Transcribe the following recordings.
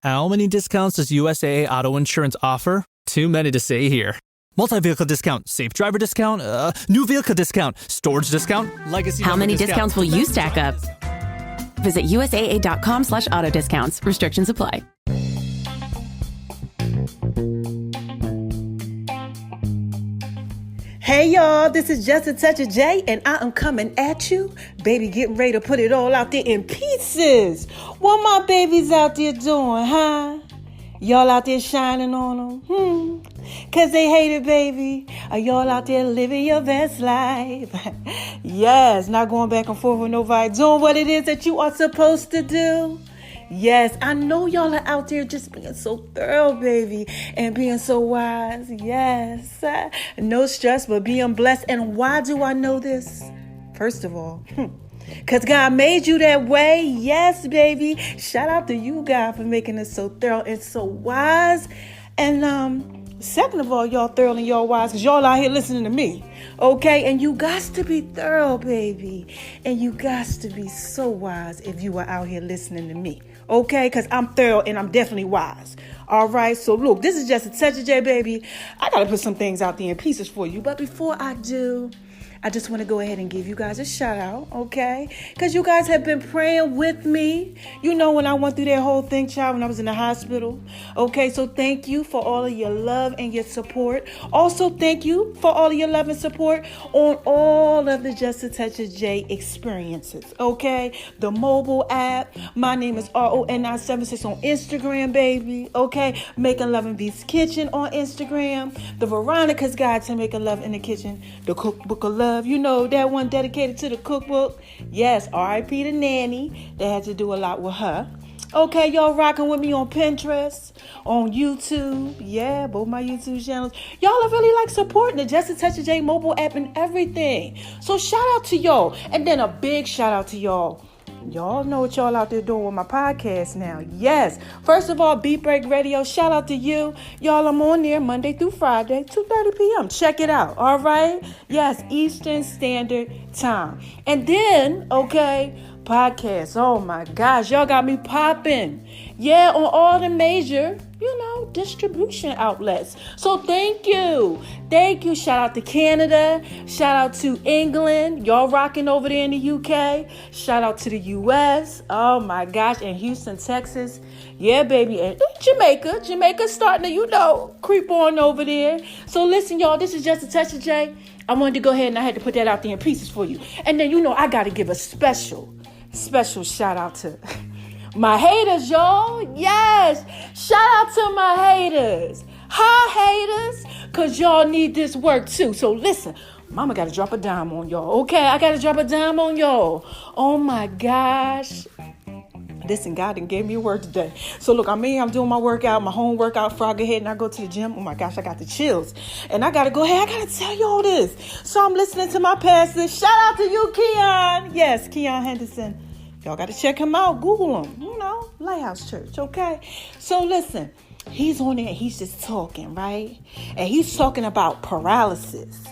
How many discounts does USAA Auto Insurance offer? Too many to say here. Multi-vehicle discount, safe driver discount, new vehicle discount, storage discount, legacy. How many discounts will you stack up? Visit USAA.com/auto discounts. Restrictions apply. Hey y'all, this is Just a Touch of J, and I am coming at you. Baby, getting ready to put it all out there in pieces. What my babies out there doing, huh? Y'all out there shining on them? Cause they hate it, baby. Are y'all out there living your best life? Yes, not going back and forth with nobody, doing what it is that you are supposed to do. Yes, I know y'all are out there just being so thorough, baby, and being so wise. Yes, no stress, but being blessed. And why do I know this? First of all, because God made you that way. Yes, baby. Shout out to you, God, for making us so thorough and so wise. And second of all, y'all thorough and y'all wise because y'all out here listening to me. Okay, and you got to be thorough, baby. And you got to be so wise if you are out here listening to me. Okay, because I'm thorough and I'm definitely wise. All right, so look, this is Just a Touch of J, baby. I got to put some things out there in pieces for you. But before I do, I just want to go ahead and give you guys a shout out, okay? Because you guys have been praying with me. You know, when I went through that whole thing, child, when I was in the hospital. Okay, so thank you for all of your love and your support. Also, thank you for all of your love and support on all of the Just a Touch of J experiences, okay? The mobile app. My name is RON976 on Instagram, baby, okay? Making Love and Beats Kitchen on Instagram. The Veronica's Guide to Making Love in the Kitchen. The Cookbook of Love. You know, that one dedicated to the cookbook. Yes, R.I.P. to Nanny. They had to do a lot with her. Okay, y'all rocking with me on Pinterest, on YouTube. Yeah, both my YouTube channels. Y'all are really like supporting the Just a Touch of J mobile app and everything. So shout out to y'all. And then a big shout out to y'all. Y'all know what y'all out there doing with my podcast now. Yes. First of all, Beat Break Radio, shout out to you. Y'all, I'm on there Monday through Friday, 2:30 p.m. Check it out. All right? Yes, Eastern Standard Time. And then, okay, podcast. Oh, my gosh. Y'all got me popping. Yeah, on all the major, distribution outlets. So thank you. Thank you. Shout out to Canada. Shout out to England. Y'all rocking over there in the UK. Shout out to the US. Oh my gosh. And Houston, Texas. Yeah, baby. And Jamaica. Jamaica's starting to, creep on over there. So listen, y'all, this is Just a Touch of J. I wanted to go ahead and I had to put that out there in pieces for you. And then, I got to give a special shout out to my haters, y'all. Yes. Shout out to my haters. Hi, haters. Because y'all need this work too. So listen, mama got to drop a dime on y'all. Okay, I got to drop a dime on y'all. Oh my gosh. Listen, God done gave me a word today. So look, I'm doing my workout, my home workout before I go ahead and I go to the gym. Oh my gosh, I got the chills. And I got to go ahead. I got to tell you all this. So I'm listening to my pastor. Shout out to you, Keon. Yes, Keon Henderson. Y'all got to check him out. Google him. Lighthouse Church, okay? So listen, he's on there. He's just talking, right? And he's talking about paralysis.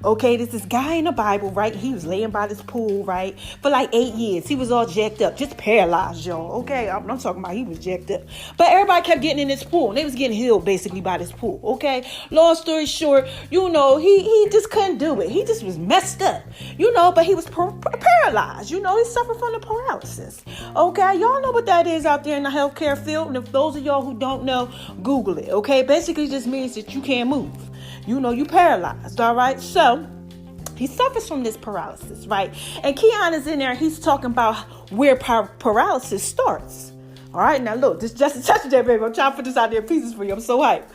Okay, this guy in the Bible, right? He was laying by this pool, right? For like 8 years. He was all jacked up, just paralyzed, y'all. Okay, I'm talking about he was jacked up. But everybody kept getting in this pool. And they was getting healed basically by this pool, okay? Long story short, he just couldn't do it. He just was messed up, but he was paralyzed. He suffered from the paralysis. Okay, y'all know what that is out there in the healthcare field. And if those of y'all who don't know, Google it, okay? Basically, it just means that you can't move. You paralyzed, all right? So he suffers from this paralysis, right? And Keon is in there. He's talking about where paralysis starts. All right, now look, this is Just a Touch of J, baby. I'm trying to put this out there in pieces for you. I'm so hyped.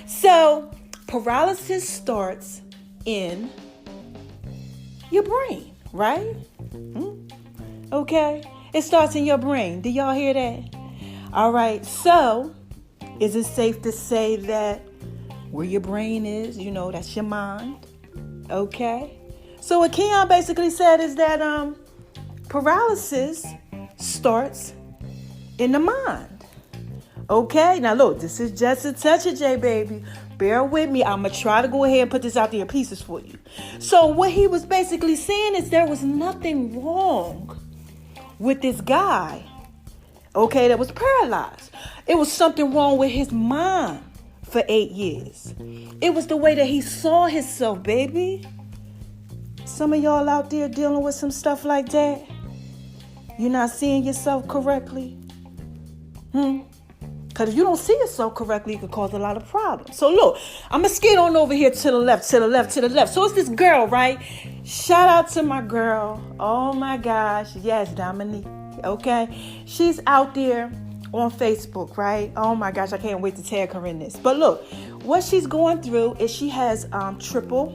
So paralysis starts in your brain, right? Okay, it starts in your brain. Do y'all hear that? All right, so is it safe to say that where your brain is, that's your mind. Okay. So what Keon basically said is that paralysis starts in the mind. Okay. Now look, this is Just a Touch of J, baby. Bear with me. I'm going to try to go ahead and put this out there in pieces for you. So what he was basically saying is there was nothing wrong with this guy, okay, that was paralyzed. It was something wrong with his mind for 8 years. It was the way that he saw himself, baby. Some of y'all out there dealing with some stuff like that. You're not seeing yourself correctly. Because if you don't see yourself correctly, it could cause a lot of problems. So look, I'm going to skate on over here to the left, to the left, to the left. So it's this girl, right? Shout out to my girl. Oh my gosh. Yes, Dominique. Okay. She's out there on Facebook, right? Oh my gosh. I can't wait to tag her in this. But look, what she's going through is she has triple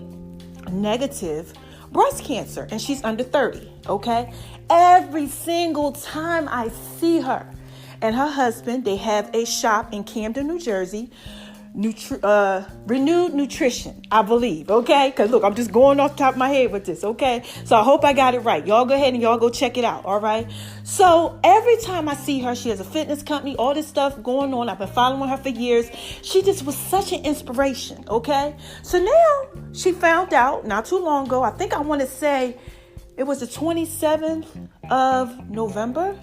negative breast cancer and she's under 30. Okay. Every single time I see her and her husband, they have a shop in Camden, New Jersey, Renewed Nutrition, I believe, okay? Because look, I'm just going off the top of my head with this, okay? So I hope I got it right. Y'all go ahead and y'all go check it out, all right? So every time I see her, she has a fitness company, all this stuff going on. I've been following her for years. She just was such an inspiration, okay? So now she found out not too long ago, I think I want to say it was the 27th of November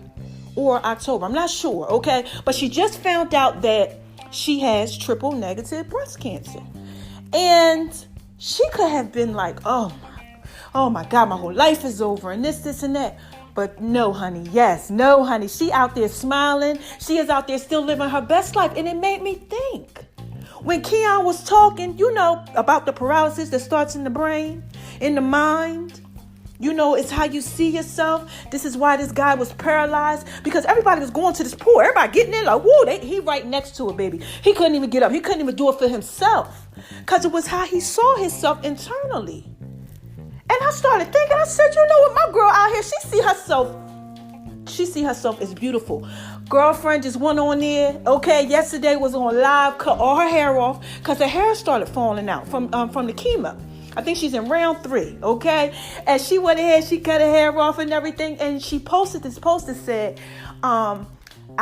or October. I'm not sure, okay? But she just found out that she has triple negative breast cancer. And she could have been like, oh my God, my whole life is over and this and that. But no, honey. Yes, no, honey. She out there smiling. She is out there still living her best life. And it made me think. When Keon was talking, about the paralysis that starts in the brain, in the mind. It's how you see yourself. This is why this guy was paralyzed. Because everybody was going to this pool. Everybody getting in like, whoa, he right next to it, baby. He couldn't even get up. He couldn't even do it for himself. Because it was how he saw himself internally. And I started thinking, I said, what, my girl out here, she see herself as beautiful. Girlfriend just went on there. Okay, yesterday was on live, cut all her hair off because her hair started falling out from the chemo. I think she's in round 3, okay? And she went ahead, she cut her hair off and everything, and she posted this post that said, I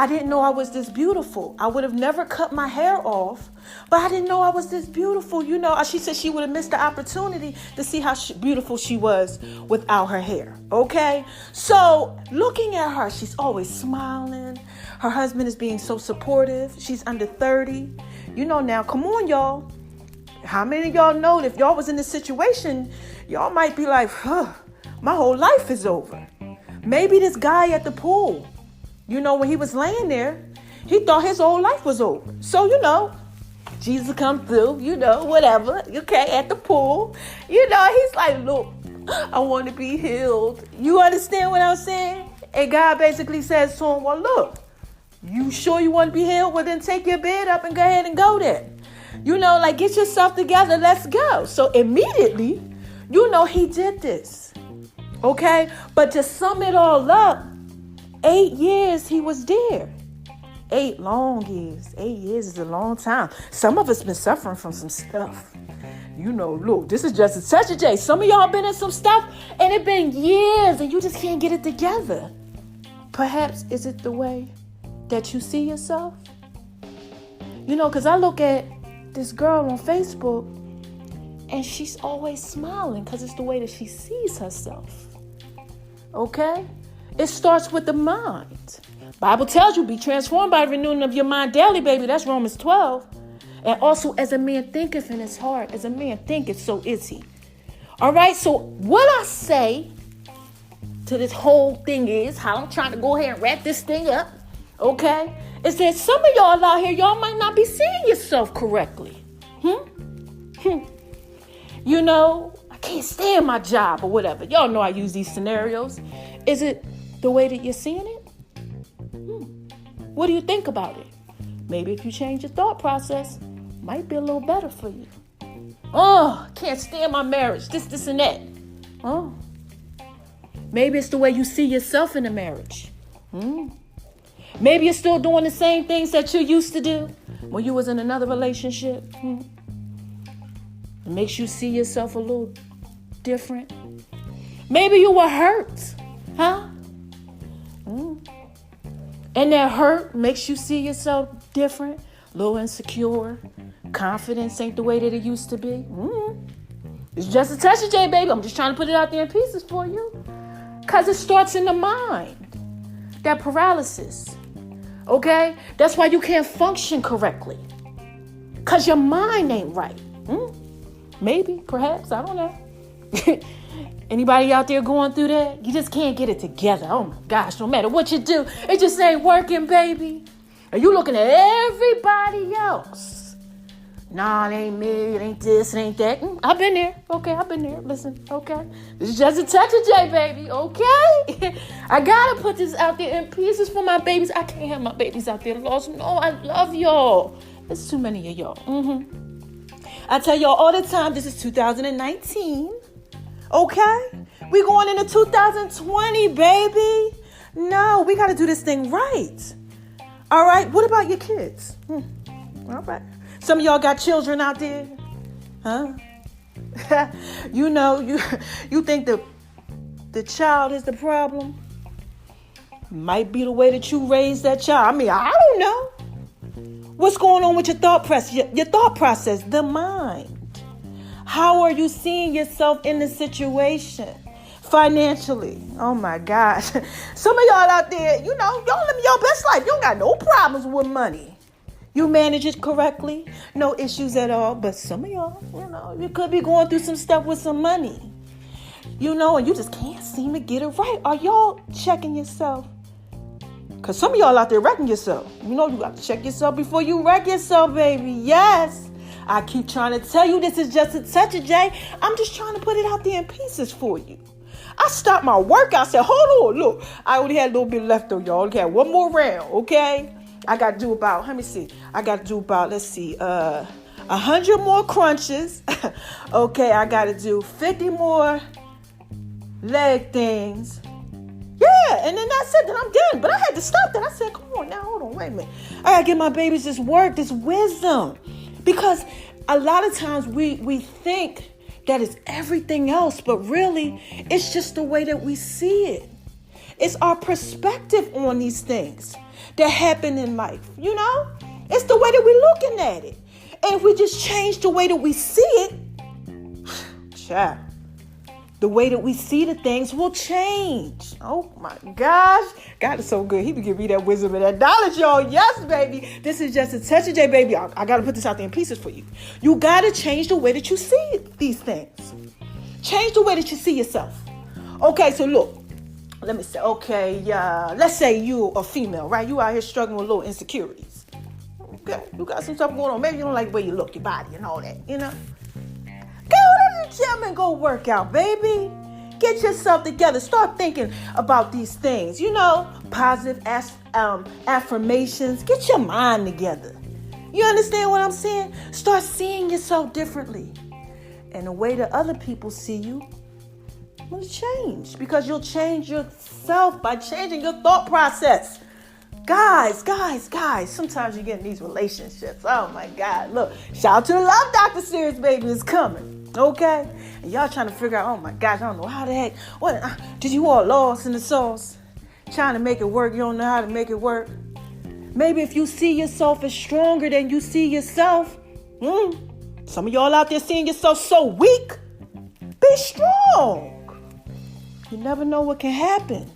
didn't know I was this beautiful. I would have never cut my hair off, but I didn't know I was this beautiful. She said she would have missed the opportunity to see how beautiful she was without her hair, okay? So looking at her, she's always smiling. Her husband is being so supportive. She's under 30. Now, come on, y'all. How many of y'all know that if y'all was in this situation, y'all might be like, my whole life is over. Maybe this guy at the pool, when he was laying there, he thought his whole life was over. So, Jesus come through, whatever, okay, at the pool. He's like, look, I want to be healed. You understand what I'm saying? And God basically says to him, well, look, you sure you want to be healed? Well, then take your bed up and go ahead and go there. Get yourself together. Let's go. So immediately, he did this. Okay. But to sum it all up, 8 years he was there. 8 long years. 8 years is a long time. Some of us been suffering from some stuff. Look, this is just a touch of J. Some of y'all been in some stuff and it been years and you just can't get it together. Perhaps is it the way that you see yourself? Because I look at this girl on Facebook and she's always smiling because it's the way that she sees herself. Okay? It starts with the mind. Bible tells you be transformed by the renewing of your mind daily, baby. That's Romans 12. And also, as a man thinketh in his heart, as a man thinketh, so is he. All right? So what I say to this whole thing is, how I'm trying to go ahead and wrap this thing up, okay, is that some of y'all out here, y'all might not be seeing yourself correctly. I can't stand my job or whatever. Y'all know I use these scenarios. Is it the way that you're seeing it? What do you think about it? Maybe if you change your thought process, might be a little better for you. Oh, can't stand my marriage. This and that. Oh. Maybe it's the way you see yourself in a marriage. Maybe you're still doing the same things that you used to do when you was in another relationship. It makes you see yourself a little different. Maybe you were hurt, huh? And that hurt makes you see yourself different, a little insecure. Confidence ain't the way that it used to be. It's just a touch of J, baby. I'm just trying to put it out there in pieces for you. Because it starts in the mind. That paralysis. Okay? That's why you can't function correctly. Because your mind ain't right. Maybe, perhaps, I don't know. Anybody out there going through that? You just can't get it together. Oh my gosh, no matter what you do, it just ain't working, baby. And you looking at everybody else. Nah, it ain't me, it ain't this, it ain't that. I've been there. Okay, I've been there. Listen, okay. This is just a touch of J, baby, okay? I gotta put this out there in pieces for my babies. I can't have my babies out there lost. No, I love y'all. There's too many of y'all. I tell y'all all the time, this is 2019. Okay? We going into 2020, baby. No, we got to do this thing right. All right? What about your kids? All right. Some of y'all got children out there? Huh? You know, you think the child is the problem? Might be the way that you raise that child. I mean, I don't know. What's going on with your thought process? Your thought process, the mind. How are you seeing yourself in the situation? Financially. Oh my gosh. Some of y'all out there, you know, y'all living your best life. You don't got no problems with money. You manage it correctly. No issues at all. But some of y'all, you know, you could be going through some stuff with some money. You know, and you just can't seem to get it right. Are y'all checking yourself? Because some of y'all out there wrecking yourself. You know, you got to check yourself before you wreck yourself, baby. Yes. I keep trying to tell you this is just a touch of J. I'm just trying to put it out there in pieces for you. I stopped my workout. I said, hold on, look. I only had a little bit left though, y'all. Okay, one more round, okay? I got to do about, let me see. I got to do about, 100 more crunches. Okay, I got to do 50 more leg things. Yeah, and then that's it. Then I'm done. But I had to stop that. I said, come on now, hold on, wait a minute. I got to give my babies this work, this wisdom. Because a lot of times we think that it's everything else, but really it's just the way that we see it. It's our perspective on these things that happen in life, you know? It's the way that we're looking at it. And if we just change the way that we see it, child, the way that we see the things will change. Oh my gosh. God is so good. He can give me that wisdom and that knowledge, y'all. Yes, baby. This is just a touch of J, baby. I got to put this out there in pieces for you. You got to change the way that you see these things. Change the way that you see yourself. Okay, so look. Let me say, okay, let's say you a female, right? You out here struggling with little insecurities. Okay, you got some stuff going on. Maybe you don't like the way you look, your body and all that, you know? Go to the gym and go work out, baby. Get yourself together. Start thinking about these things. You know, positive affirmations. Get your mind together. You understand what I'm saying? Start seeing yourself differently. And the way that other people see you will change. Because you'll change yourself by changing your thought process. Guys, sometimes you get in these relationships. Oh my God. Look, shout out to the Love Doctor series, baby. It's coming. Okay? And y'all trying to figure out, oh my gosh, I don't know how the heck. What did you all lost in the sauce? Trying to make it work. You don't know how to make it work. Maybe if you see yourself as stronger than you see yourself. Some of y'all out there seeing yourself so weak. Be strong. You never know what can happen.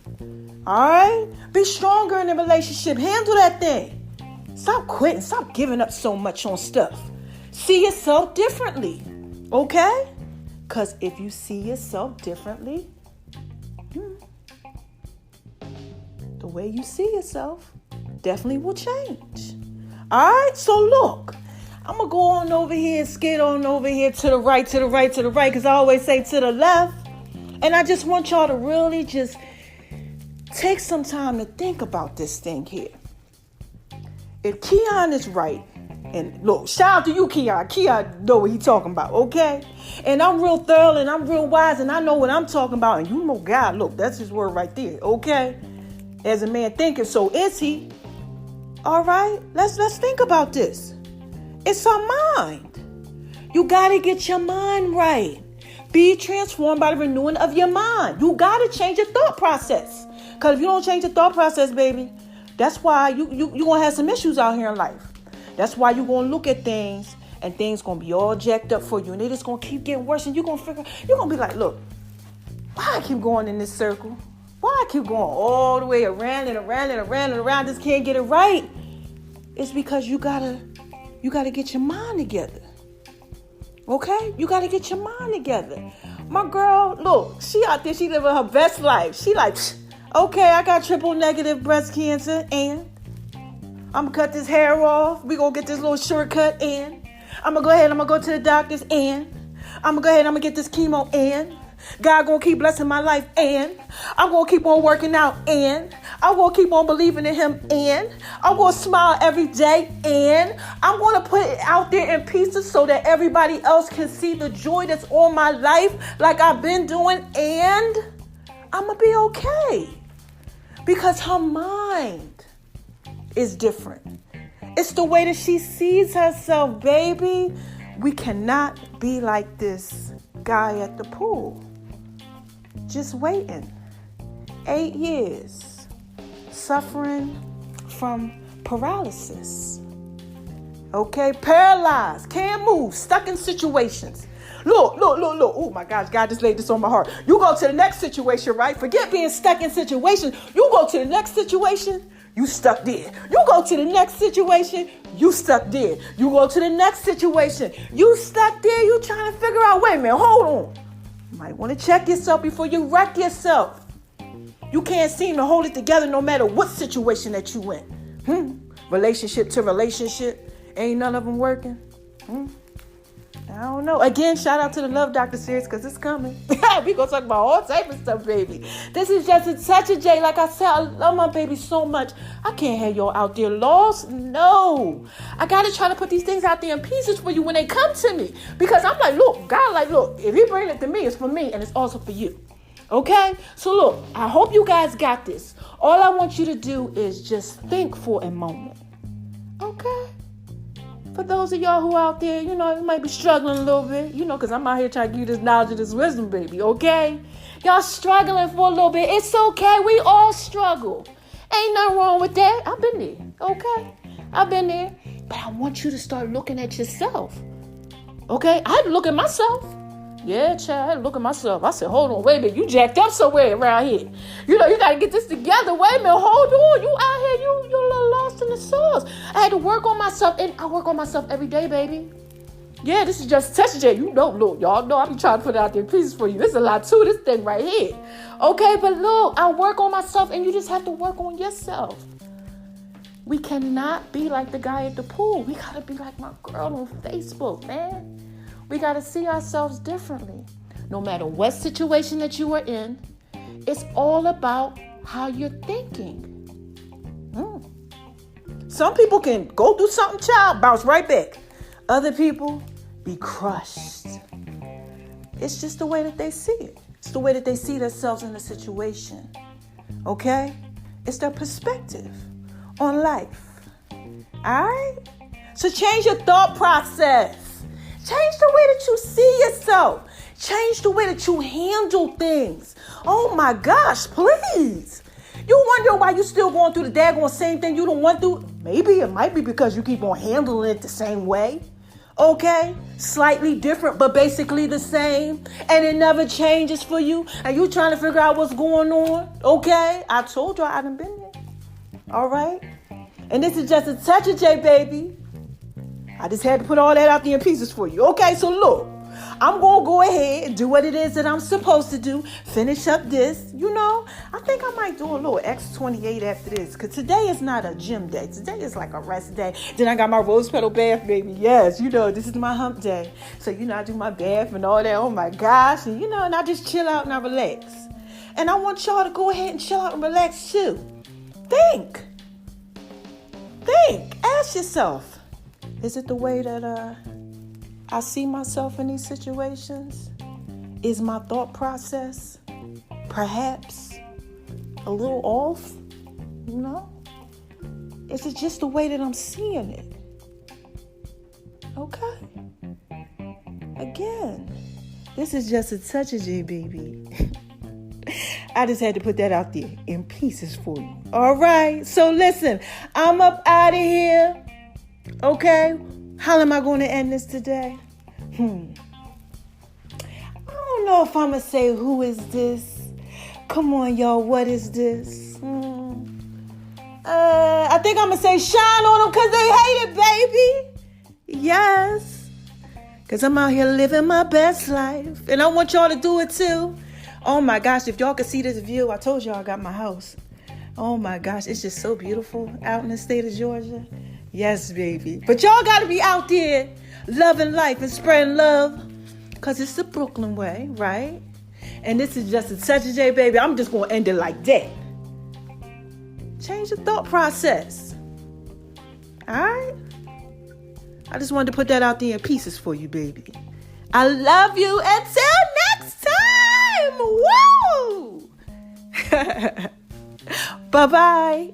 All right? Be stronger in the relationship. Handle that thing. Stop quitting. Stop giving up so much on stuff. See yourself differently. Okay? Because if you see yourself differently, the way you see yourself definitely will change. All right? So look, I'm going to go on over here and skid on over here to the right, because I always say to the left. And I just want y'all to really just take some time to think about this thing here. If Keon is right, and look, shout out to you, Keon. Keon know what he's talking about, okay? And I'm real thorough and I'm real wise and I know what I'm talking about. And you know God, look, that's his word right there, okay? As a man thinking, so is he. All right? Let's think about this. It's our mind. You got to get your mind right. Be transformed by the renewing of your mind. You got to change your thought process. Because if you don't change your thought process, baby, that's why you're going to have some issues out here in life. That's why you're going to look at things and things going to be all jacked up for you. And they just going to keep getting worse. And you're going to be like, look, why I keep going in this circle? Why I keep going all the way around and around and around and around, just can't get it right? It's because you gotta get your mind together. Okay? You gotta get your mind together. My girl, look, she out there, she living her best life. She like, okay, I got triple negative breast cancer, and I'm gonna cut this hair off. We gonna get this little shortcut, and I'm gonna go ahead, I'm gonna go to the doctors, and I'm gonna go ahead, I'm gonna get this chemo, and God gonna keep blessing my life, and I'm gonna keep on working out, and I'm gonna keep on believing in him, and I'm gonna smile every day, and I'm gonna put it out there in pieces so that everybody else can see the joy that's on my life like I've been doing, and I'm gonna be okay. Because her mind is different. It's the way that she sees herself, baby. We cannot be like this guy at the pool. Just waiting. 8 years. Suffering from paralysis. Okay? Paralyzed. Can't move. Stuck in situations. Look. Oh my gosh, God just laid this on my heart. You go to the next situation, right? Forget being stuck in situations. You go to the next situation, you stuck there. You go to the next situation, you stuck there. You go to the next situation, you stuck there. You trying to figure out, wait a minute, hold on. You might want to check yourself before you wreck yourself. You can't seem to hold it together no matter what situation that you in. Relationship to relationship, ain't none of them working. I don't know. Again, shout out to the Love Doctor series because it's coming. We gonna talk about all type of stuff, baby. This is just such a J. Like I said, I love my baby so much. I can't have y'all out there lost. No. I gotta try to put these things out there in pieces for you when they come to me. Because I'm like, look, God, like, look, if he bring it to me, it's for me and it's also for you. Okay? So look, I hope you guys got this. All I want you to do is just think for a moment. Okay? For those of y'all who out there, you might be struggling a little bit, because I'm out here trying to give you this knowledge and this wisdom, baby, okay? Y'all struggling for a little bit. It's okay. We all struggle. Ain't nothing wrong with that. I've been there, okay? I've been there. But I want you to start looking at yourself, okay? I had to look at myself. Yeah, child, I had to look at myself. I said, hold on, wait a minute. You jacked up somewhere around here. You got to get this together. Wait a minute, hold on. You out here, you're a little lost in the sauce. I had to work on myself, and I work on myself every day, baby. Yeah, this is just Touch J. Look, y'all know I be trying to put it out there in pieces for you. There's a lot to this thing right here. Okay, but look, I work on myself, and you just have to work on yourself. We cannot be like the guy at the pool. We got to be like my girl on Facebook, man. We got to see ourselves differently. No matter what situation that you are in, it's all about how you're thinking. Some people can go through something, child, bounce right back. Other people be crushed. It's just the way that they see it. It's the way that they see themselves in the situation. Okay? It's their perspective on life. All right? So change your thought process. Change the way that you see yourself. Change the way that you handle things. Oh my gosh, please. You wonder why you still going through the daggone same thing you don't want to? Maybe it might be because you keep on handling it the same way. Okay? Slightly different, but basically the same. And it never changes for you. And you trying to figure out what's going on. Okay? I told you I done been there. All right? And this is just a touch of J, baby. I just had to put all that out there in pieces for you. Okay, so look, I'm going to go ahead and do what it is that I'm supposed to do. Finish up this. I think I might do a little X28 after this. Because today is not a gym day. Today is like a rest day. Then I got my rose petal bath, baby. Yes, this is my hump day. So, I do my bath and all that. Oh, my gosh. And, and I just chill out and I relax. And I want y'all to go ahead and chill out and relax, too. Think. Ask yourself. Is it the way that I see myself in these situations? Is my thought process perhaps a little off? Is it just the way that I'm seeing it? Okay. Again, this is just a touch of J, baby. I just had to put that out there in pieces for you. All right. So listen, I'm up out of here. Okay, how am I going to end this today? I don't know if I'm going to say who is this, Come on, y'all. What is this? I think I'm going to say shine on them because they hate it, baby. Yes. Because I'm out here living my best life. And I want y'all to do it too. Oh my gosh, if y'all could see this view, I told y'all I got my house. Oh my gosh, it's just so beautiful out in the state of Georgia. Yes, baby. But y'all got to be out there loving life and spreading love. Because it's the Brooklyn way, right? And this is Just Such a J, baby. I'm just going to end it like that. Change the thought process. All right? I just wanted to put that out there in pieces for you, baby. I love you. Until next time. Woo! Bye-bye.